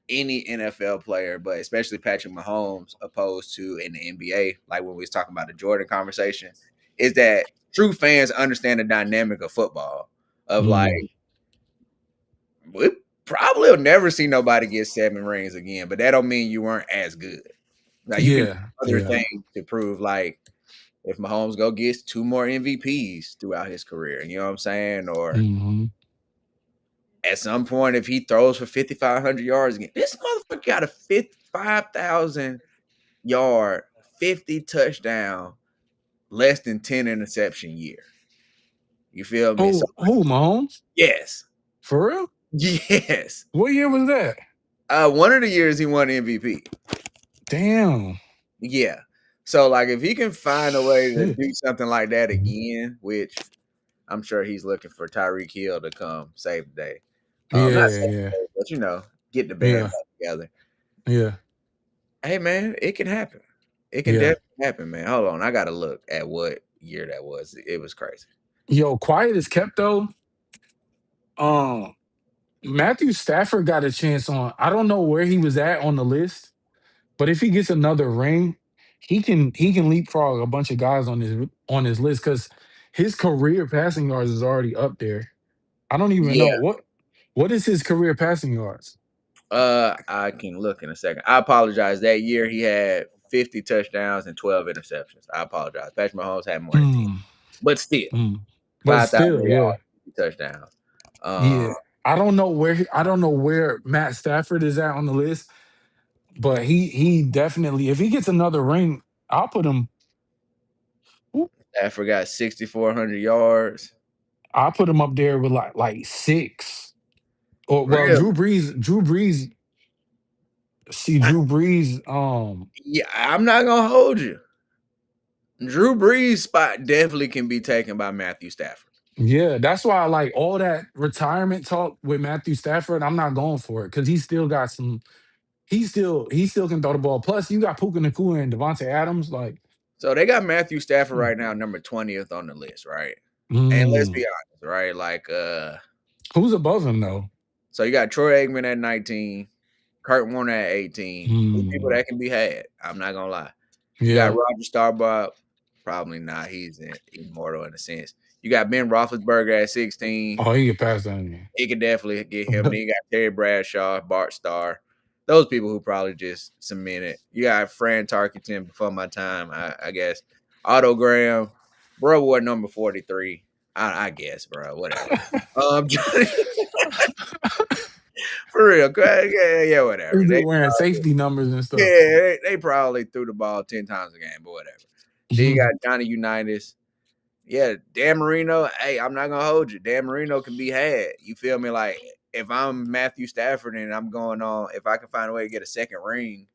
any NFL player, but especially Patrick Mahomes, opposed to in the NBA, like when we was talking about the Jordan conversation, is that true fans understand the dynamic of football. Of like, mm, we probably will never see nobody get 7 rings again, but that don't mean you weren't as good. Now you can do yeah, other yeah, things to prove like if Mahomes go gets 2 more MVPs throughout his career, you know what I'm saying? Or hmm, at some point, if he throws for 5,500 yards again, this motherfucker got a 5,000 yard, 50 touchdown, less than 10 interception year. You feel me? So Who Mahomes? yes, For real? yes. What year was that? One of the years he won MVP. Damn. Yeah. So like if he can find a way to Shit. do something like that Mhm. again, which I'm sure he's looking for Tyreek Hill to come save the day. Not Yeah, save yeah, the day, but get the band yeah, back together. yeah, Hey man, it can happen. It can yeah. definitely happen, man. Hold on, I gotta look at what year that was. It was crazy. Yo, quiet as kept though. Um, Matthew Stafford got a chance on. I don't know where he was at on the list, but if he gets another ring, he can leapfrog a bunch of guys on his list because his career passing yards is already up there. I don't even know Yeah, what is his career passing yards. I can look in a second. I apologize. That year he had 50 touchdowns and 12 interceptions. I apologize. Patrick Mahomes had more than 10, Mm, but still mm. But 5,000 still, yeah, yards, 50 touchdowns. yeah. I don't know where Matt Stafford is at on the list, but he definitely if he gets another ring, I'll put him. I forgot 6,400 yards. I'll put him up there with like six. Or well, Really? Drew Brees. See, I, Drew Brees. yeah, I'm not gonna hold you. Drew Brees' spot definitely can be taken by Matthew Stafford. Yeah, that's why I like all that retirement talk with Matthew Stafford. I'm not going for it because he still got some. He still can throw the ball. Plus, you got Puka Nacua and Devontae Adams. Like, So they got Matthew Stafford mm, right now, number 20th on the list, right? And let's be mm. honest, right? Like, Who's above him though? so you got Troy Aikman at 19, Kurt Warner at 18. These people Mm, that can be had. I'm not gonna lie. You got yeah. Roger Staubach, probably not. He's immortal in a sense. You got Ben Roethlisberger at 16. Oh, he get past that. He could definitely get him. Then you got Terry Bradshaw, Bart Starr. Those people who probably just cemented. You got Fran Tarkenton before my time, I guess. Otto Graham, bro, what number 43? I guess, bro. Whatever. Johnny, for real. Yeah, whatever. He's just wearing safety numbers and stuff. They probably threw the ball 10 times a game, but whatever. Then you got Johnny Unitas. Yeah, Dan Marino. Hey, I'm not gonna hold you. Dan Marino can be had. You feel me? Like if I'm Matthew Stafford and I'm going on, if I can find a way to get a second ring,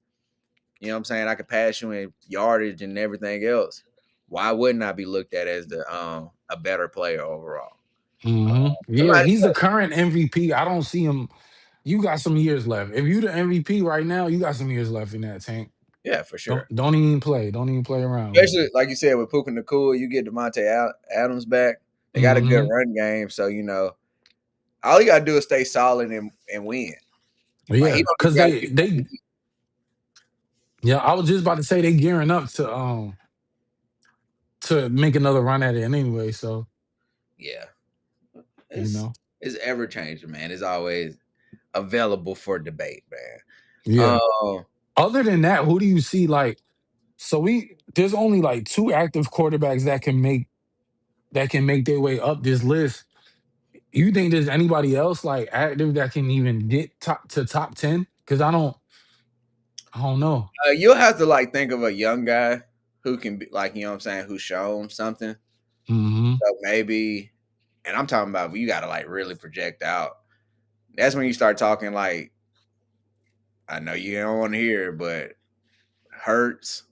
you know what I'm saying? I could pass you in yardage and everything else. Why wouldn't I be looked at as the a better player overall? Yeah, Somebody he's the current MVP. I don't see him. You got some years left. If you the MVP right now, you got some years left in that tank. yeah, for Don't sure. don't even play. Don't even play around. Especially like you said with Puka Nacua, you get Adams back. They got a good Hmm. run game, so all you gotta do is stay solid and win. Like he Yeah, don't even because got to they get they yeah. I was just about to say they gearing up to make another run at it anyway. So yeah. you It's know. it's ever changing, man. It's always available for debate, man. Yeah. Um, Other than that, who do you see like so we there's only like two active quarterbacks that can make their way up this list. You think there's anybody else like active that can even get top 10? Because I don't know. you'll have to like think of a young guy who can be like, you know what I'm saying, who's shown something. Hmm. So maybe, and I'm talking about you got to like really project out. That's when you start talking like, I know you don't want to hear, it, but Hurts.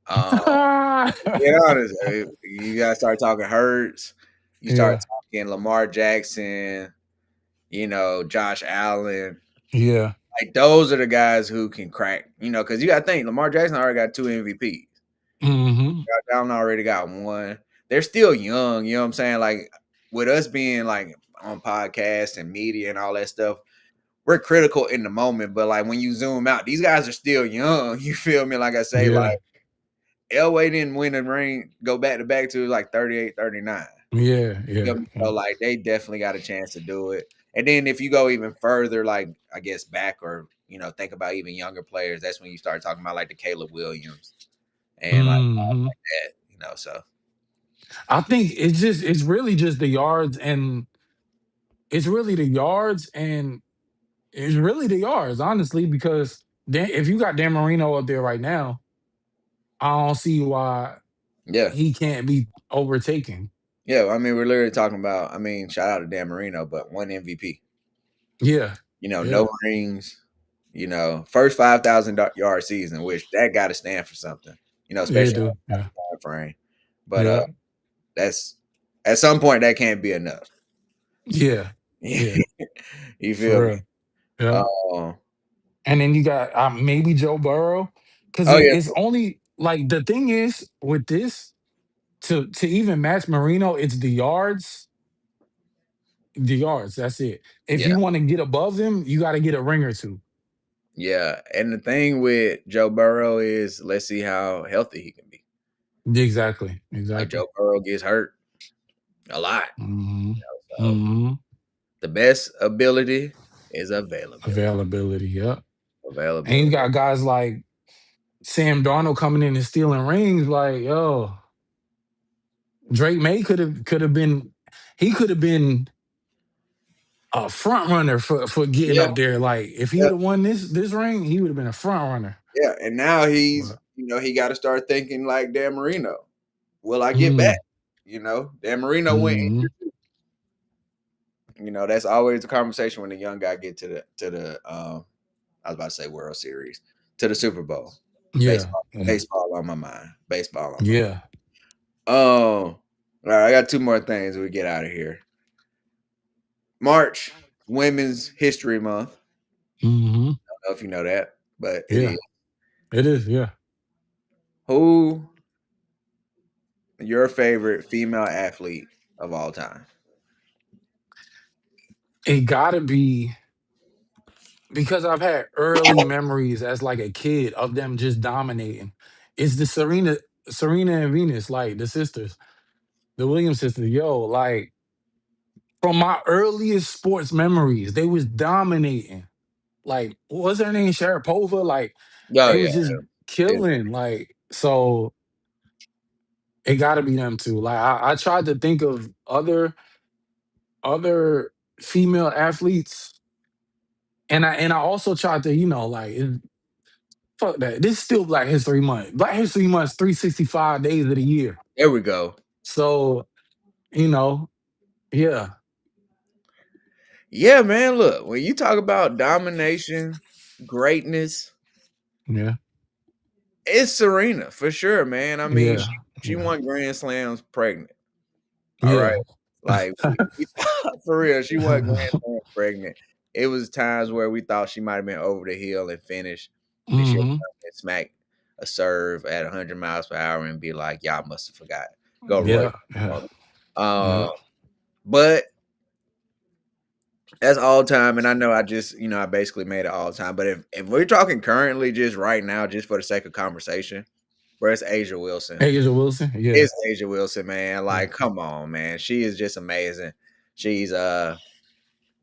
Being honest, you gotta start talking Hurts. You start Yeah. talking Lamar Jackson. You know, Josh Allen. Yeah. Like those are the guys who can crack. You know, because you got to think Lamar Jackson already got 2 MVPs. Hmm. Josh Allen already got one. They're still young. You know what I'm saying? Like with us being like on podcasts and media and all that stuff, we're critical in the moment. But like when you zoom out, these guys are still young. You feel me? Like I say, like Yeah. Elway didn't win the ring, go back to back to like 38, 39. Yeah. You Yeah. feel me? Yeah. So like they definitely got a chance to do it. And then if you go even further, like I guess back or think about even younger players, that's when you start talking about like the Caleb Williams and like Hmm. that, so I think it's really just the yards and it's really the yards and it's really the yards, honestly, because then if you got Dan Marino up there right now, I don't see why yeah. he can't be overtaken. Yeah. I mean, we're literally talking about, shout out to Dan Marino, but one MVP. Yeah. No Yeah. rings, first 5,000 yard season, which that gotta stand for something, Yeah, you especially do. on Yeah. that time frame. But Yeah. that's at some point that can't be enough. Yeah. Yeah. You feel For me? real. Yeah. Um, And then you got maybe Joe Burrow. Cause oh yeah, it's only like the thing is with this to even match Marino, it's the yards. That's it. If yeah, you want to get above them, you got to get a ring or two. yeah. And the thing with Joe Burrow is let's see how healthy he can be. Exactly. Like Exactly. Joe Burrow gets hurt a lot. Hmm. So Hmm. the best ability is availability. Availability. Yep. And you Availability. got guys like Sam Darnold coming in and stealing rings. Like, yo, Drake May could have been he could have been a front runner for getting Yeah, up there. Like, if he yeah, would have won this ring, he would have been a front runner. yeah. And now he's, But, he got to start thinking like Dan Marino. Will I get back? mm, Dan Marino went. mm, That's always the conversation when the young guy get to the I was about to say World Series, to the Super Bowl. yeah, Baseball, yeah, baseball on my mind. Baseball on my mind. yeah. All right, I got two more things we get out of here. March, Women's History Month. Hmm. I don't know if you know that, but it is. Yeah, it is. Yeah, Who your favorite female athlete of all time? it gotta be because I've had early memories as like a kid of them just dominating. It's the Serena and Venus, like the sisters, the Williams sisters. Yo, like from my earliest sports memories, they was dominating. Like, what was her name? Sharapova. Like, Oh they yeah, was just yeah. killing. Like, so it got to be them too. Like, I tried to think of other female athletes, and I also tried to like fuck that. This is still Black History Month. Black History Month's 365 days of the year. There we go. So you know, yeah, Yeah, man. Look, when you talk about domination, greatness, yeah, it's Serena for sure, man. I mean, yeah, she yeah, won Grand Slams pregnant. All right, yeah. like for real, she won Grand Slams pregnant. It was times where we thought she might have been over the hill and finished. Then she'll Hmm. come and smack a serve at 100 miles per hour and be like, "Y'all must have forgot." Go right. Yeah, yeah, Um, yeah. but that's all time, and I know I just, I basically made it all time. But if we're talking currently, just right now, just for the sake of conversation, where it's Asia Wilson. Asia Wilson. Yeah, It's Asia Wilson, man. yeah. Like, come on, man. She is just amazing. She's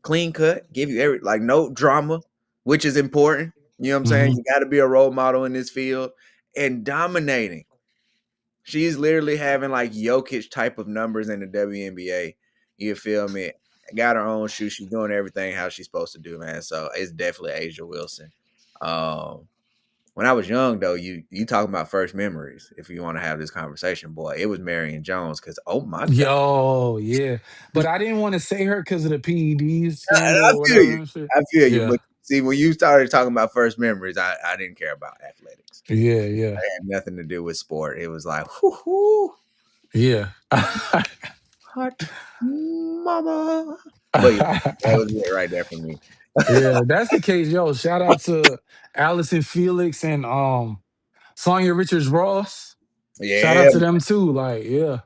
clean cut, give you every like no drama, which is important. You know what I'm saying? Mhm. You got to be a role model in this field and dominating. She's literally having like Jokic type of numbers in the WNBA. You feel me? Got her own shoe. She's doing everything how she's supposed to do, man. So it's definitely Asia Wilson. Um, when I was young, though, you talking about first memories. If you want to have this conversation, boy, it was Marion Jones. Because oh my god, Yo, yeah. But I didn't wanna say her because of the PEDs scandal I or feel whatever you. and shit. I feel you. Yeah. But see, when you started talking about first memories, I didn't care about athletics. Yeah, yeah, It had nothing to do with sport. It was like, whoo, whoo, yeah. hot mama. But yeah, that was it right there for me. Yeah, that's the case. Yo, shout out to Allison Felix and Sonya Richards Ross. Shout Yeah, out to them too. Like, yeah.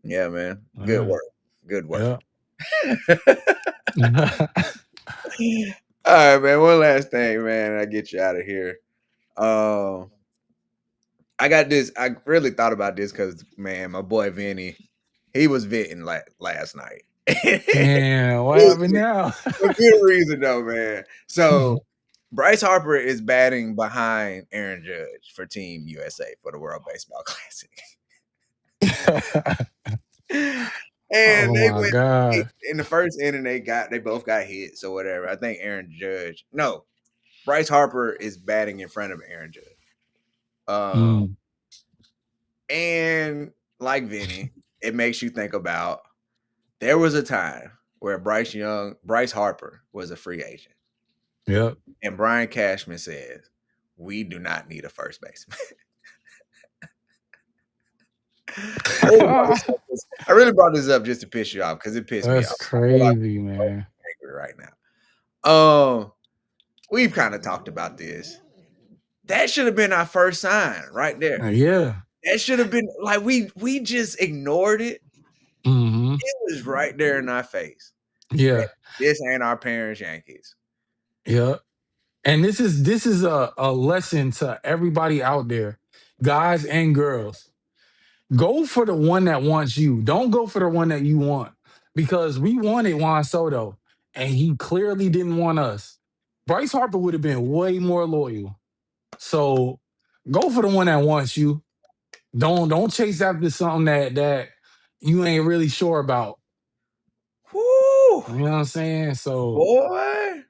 yeah, man. Good Yeah. work. Good work. Yeah. All right, man. One last thing, man. I get you out of here. Um, I got this. I really thought about this because, man, my boy Vinny, he was venting like last night. Damn, what happened now? For good reason, though, man. So Bryce Harper is batting behind Aaron Judge for Team USA for the World Baseball Classic. And Oh they my went God. in the first inning. They both got hits or whatever. I think Aaron Judge. No, Bryce Harper is batting in front of Aaron Judge. Mm, And like Vinny, it makes you think about there was a time where Bryce Harper was a free agent, yep. and Brian Cashman says, "We do not need a first baseman." I really brought this up just to piss you off because it pissed me That's off. I feel like crazy, I'm so man. angry right now. We've kind of talked about this. That should have been our first sign right there. Yeah. That should have been like we just ignored it. Mhm. It was right there in our face that Yeah. this ain't our parents' Yankees. Yeah. And this is a lesson to everybody out there, guys and girls. Go for the one that wants you. Don't go for the one that you want. Because we wanted Juan Soto, and he clearly didn't want us. Bryce Harper would have been way more loyal. So go for the one that wants you. Don't chase after something that you ain't really sure about. Whoo, You know what I'm saying? So boy,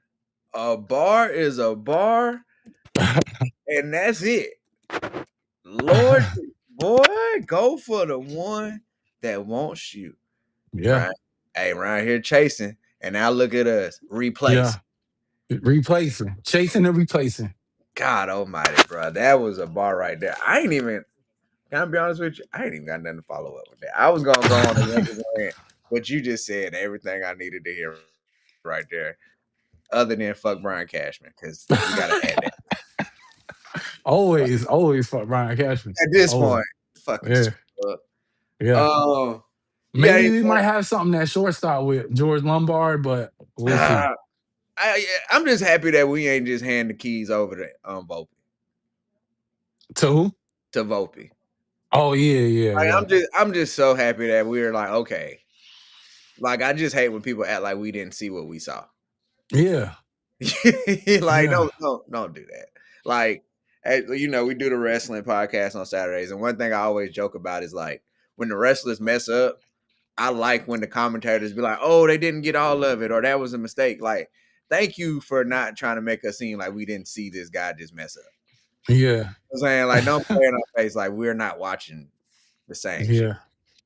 a bar is a bar, and that's it. Lord, boy, go for the one that wants you. yeah, Right? Hey, right here chasing, and now look at us replace. yeah. Replacing, chasing and replacing. God Almighty, bro, that was a bar right there. I ain't even. Can I be honest with you? I ain't even got nothing to follow up with that. I was gonna go on a Yankees rant, but you just said everything I needed to hear right there. Other than fuck Brian Cashman, because we gotta add that. Always, always fuck Ryan Cashman. At this Always. point, fucking Yeah, screw up. yeah. Um, you got Maybe we anything? might have something at shortstop with George Lombard, but we'll see. Uh, I'm just happy that we ain't just hand the keys over to To who? Volpe. Oh yeah, yeah, Like, yeah, I'm just so happy that we're like, okay. Like, I just hate when people act like we didn't see what we saw. yeah, Like, yeah, don't do that. Like, we do the wrestling podcast on Saturdays, and one thing I always joke about is like when the wrestlers mess up, I like when the commentators be like, "Oh, they didn't get all of it," or "That was a mistake." Like, thank you for not trying to make us seem like we didn't see this guy just mess up. yeah, I'm saying, like, don't play in our face like we're not watching the same shit. yeah.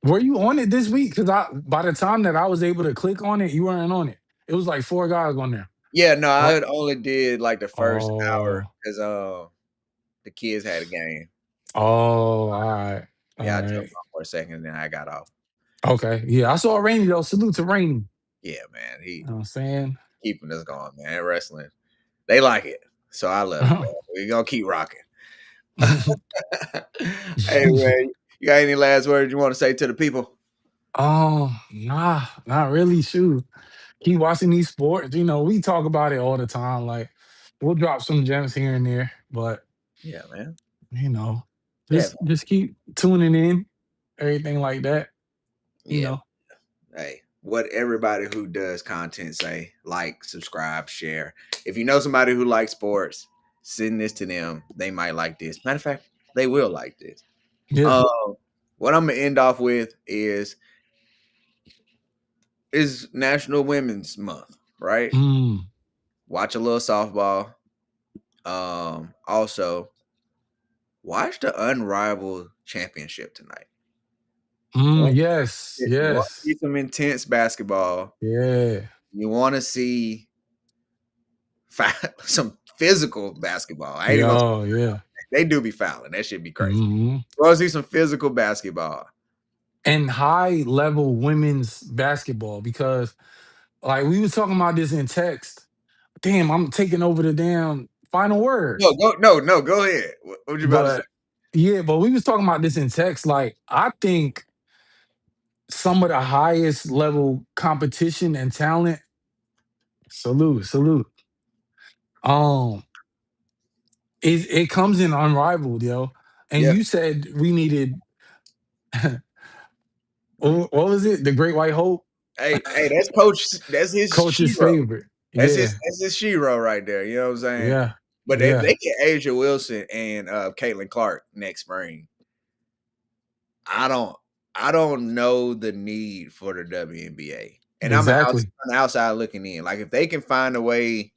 Were you on it this week? Because I, by the time that I was able to click on it, you weren't on it. It was like four guys on there. Yeah, no, I What? had only did like the first hour Oh, because the kids had a game. oh, all right, all Yeah, I jumped right. on for a second, and then I got off. Okay, yeah. I saw Rainy though. Salute to Rainy. Yeah, man, You he know what I'm saying? keeping us going, man. That wrestling, they like it, so I love it, man. We gonna keep rocking. Hey, man, you got any last words you want to say to the people? Oh, nah, not really. Shoot. Keep watching these sports. You know, we talk about it all the time. Like, we'll drop some gems here and there, but Yeah, man, you know, just definitely. keep tuning in, everything like that. You Yeah, know. hey. what everybody who does content say. Like, subscribe, share. If you know somebody who likes sports, send this to them. They might like this. Matter of fact, they will like this. Yeah. Um, what I'm gonna end off with is National Women's Month, right? Mm, Watch a little softball. Also watch the Unrivaled Championship tonight. yes, You want to yes. see some intense basketball. Yeah. You want to see some physical basketball. I ain't even gonna Yo, yeah. they do be fouling. That should be crazy. Mhm. You want to see some physical basketball. And high level women's basketball because like we was talking about this in text. Damn, I'm taking over the damn final No, words. no, go ahead. What you about to say? But yeah, but we was talking about this in text. Like, I think some of the highest level competition and talent, salute, salute. Um, it comes in unrivaled, yo. And Yeah. you said we needed what was it? The Great White Hope, Hey, that's coach. That's his coach's shiro. favorite. Yeah, That's his shiro right there. You know what I'm saying? yeah, But if yeah. they get Asia Wilson and Caitlin Clark next spring, I don't I don't know the need for the WNBA. And Exactly. on the outside looking in. Like if they can find a way,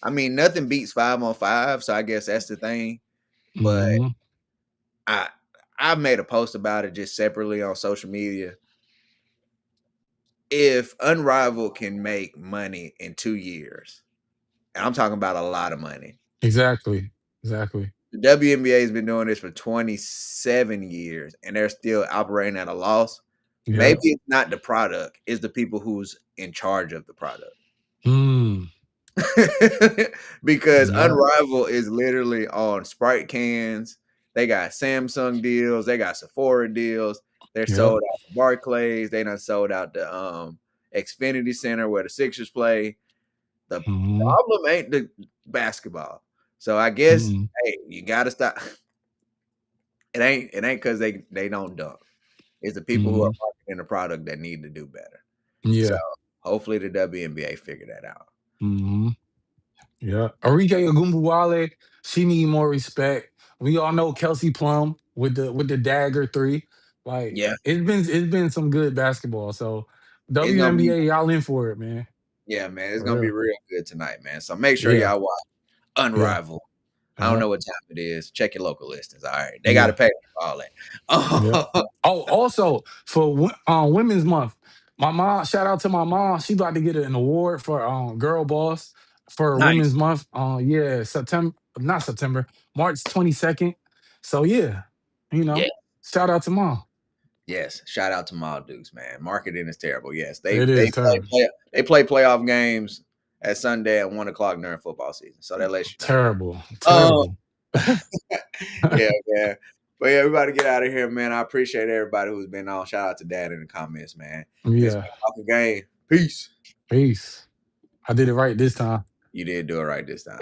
I mean, nothing beats 5-on-5, so I guess that's the thing. But Mhm. I I made a post about it just separately on social media. If Unrivaled can make money in 2 years, and I'm talking about a lot of money. Exactly. Exactly. The WNBA has been doing this for 27 years and they're still operating at a loss. Maybe Yep. it's not the product, it's the people who's in charge of the product. Mm. Because Yep. Unrivaled is literally on Sprite cans. They got Samsung deals, they got Sephora deals. They're Yep. sold out to Barclays. They done sold out the Xfinity Center where the Sixers play. The Mhm. problem ain't the basketball. So I guess, Mhm. hey, you gotta stop. It ain't because they don't dunk. It's the people who are Mhm. marketing the product that need to do better. So Yeah. hopefully the WNBA figure that out. Mhm. Yeah. Arike Ogunbowale, she need more respect. We all know Kelsey Plum with the dagger three. Like Yeah, it's been some good basketball. So it's gonna be WNBA, y'all in for it, man. yeah, man. It's For gonna be real. real good tonight, man. So make sure Yeah. y'all watch Yeah. Unrivaled. I don't Yeah. know what time it is. Check your local listings. All right, they got to Yeah. pay for all that. Yeah. Oh, Oh, also for Women's Month, my mom. Shout out to my mom. She about to get an award for Girl Boss for nice. Women's Month. Yeah, September, not September, March 22nd. So yeah, you Yeah. know, shout out to mom. Yes, shout out to Mild Dukes, man. Marketing is terrible. Yes, they It they is play, terrible, they play playoff games at Sunday at 1 o'clock during football season. So that lets you know. terrible, Um, terrible. yeah, man. But yeah, everybody get out of here, man. I appreciate everybody who's been on. Shout out to Dad in the comments, man. And it's Yeah, been talking game. Peace. peace. I did it right this time. You did do it right this time.